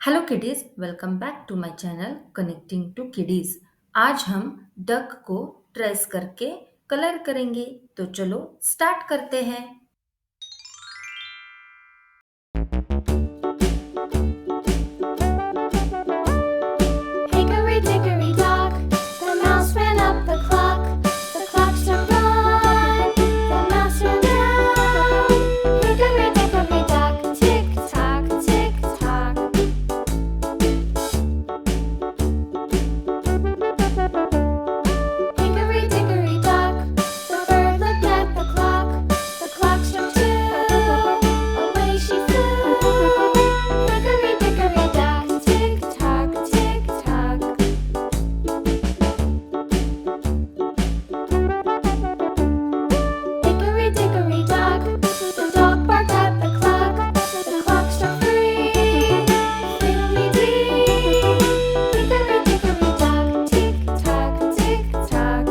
Hello kiddies, welcome back to my channel connecting to kiddies. आज हम duck को trace करके कलर करेंगे। तो चलो स्टार्ट करते हैं। Hickory dickory dock, the mouse ran up the clock. The clock struck one, the mouse ran down. Hickory dickory dock, tick tock, tick tock. Hickory dickory dock, the bird looked at the clock. The clock struck two, away she flew. Hickory dickory dock, tick tock, tick tock. Hickory dickory dock, the dog barked at the clock. The clock struck three, fiddly-dee. Hickory dickory dock, tick tock, tick tock.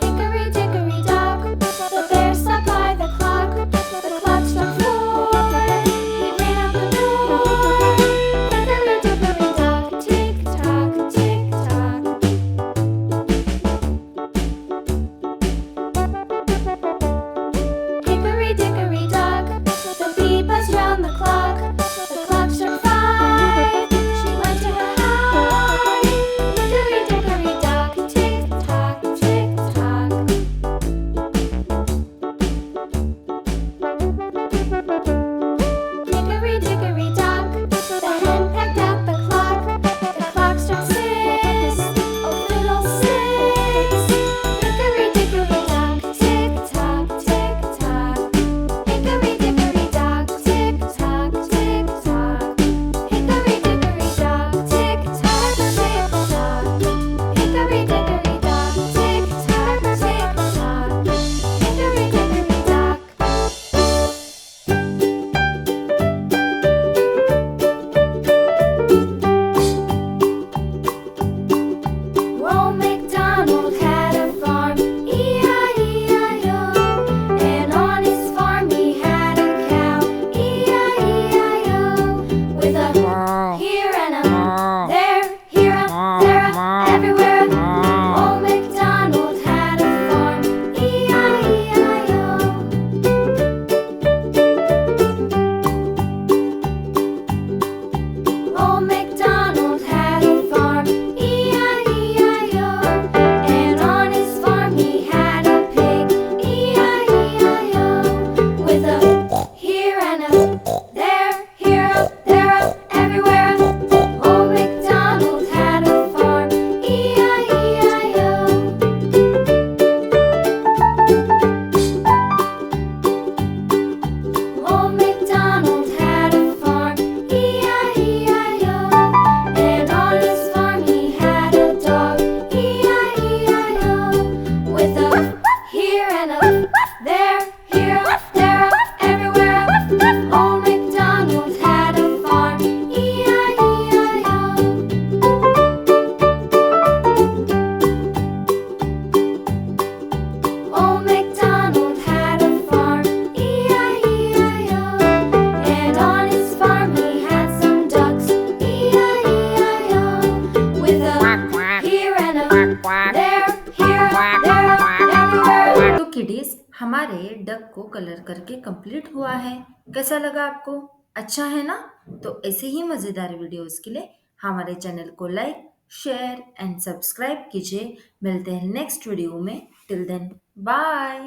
Hickory dickory dock, the bear sat by the clock. The clock struck four, he ran out the door. Hickory dickory dock, tick tock, tick tock. Hickory dickory dock, the bee buzzed round the clock. The clock struck five, she went to her hive. Hickory dickory dock, tick tock, tick tock. Hickory dickory dock, the hen pecked at the clock. The clock struck six, oh fiddlesticks. Hickory dickory dock, tick tock, tick tock. Hickory dickory dock, tick tock, tick tock. Hickory dickory dock, tick tock, tick tock. Hickory dickory dock, tick tock, tick tock. Hickory dickory dock. Old MacDonald had a farm, E-I-E-I-O. And on his farm he had a cow, E-I-E-I-O. With a here and a there, here a, there a, everywhere a. Old MacDonald had a farm, E-I-E-I-O. Old MacDonald had a farm, E-I-E-I-O. And on his farm he had a pig, E-I-E-I-O. With a here and a there, here a, there a, everywhere a. Old MacDonald had a farm, E-I-E-I-O. Old MacDonald had a farm, E-I-E-I-O. And on his farm he had a dog, E-I-E-I-O. With a here and a there, here a, there a, everywhere a. Old MacDonald had a farm, E-I-E-I-O. Old MacDonald had a farm, E-I-E-I-O. And on his farm he had some ducks, E-I-E-I-O. With a here and a there, here a, there a, everywhere. तो kiddies, हमारे duck को colour करके complete हुआ है। कैसा लगा आपको? अच्छा है ना? तो ऐसे ही मजेदार वीडियोस के लिए हमारे चैनल को लाइक, शेयर एंड सब्सक्राइब कीजिए। मिलते हैं नेक्स्ट वीडियो में। Till then, bye.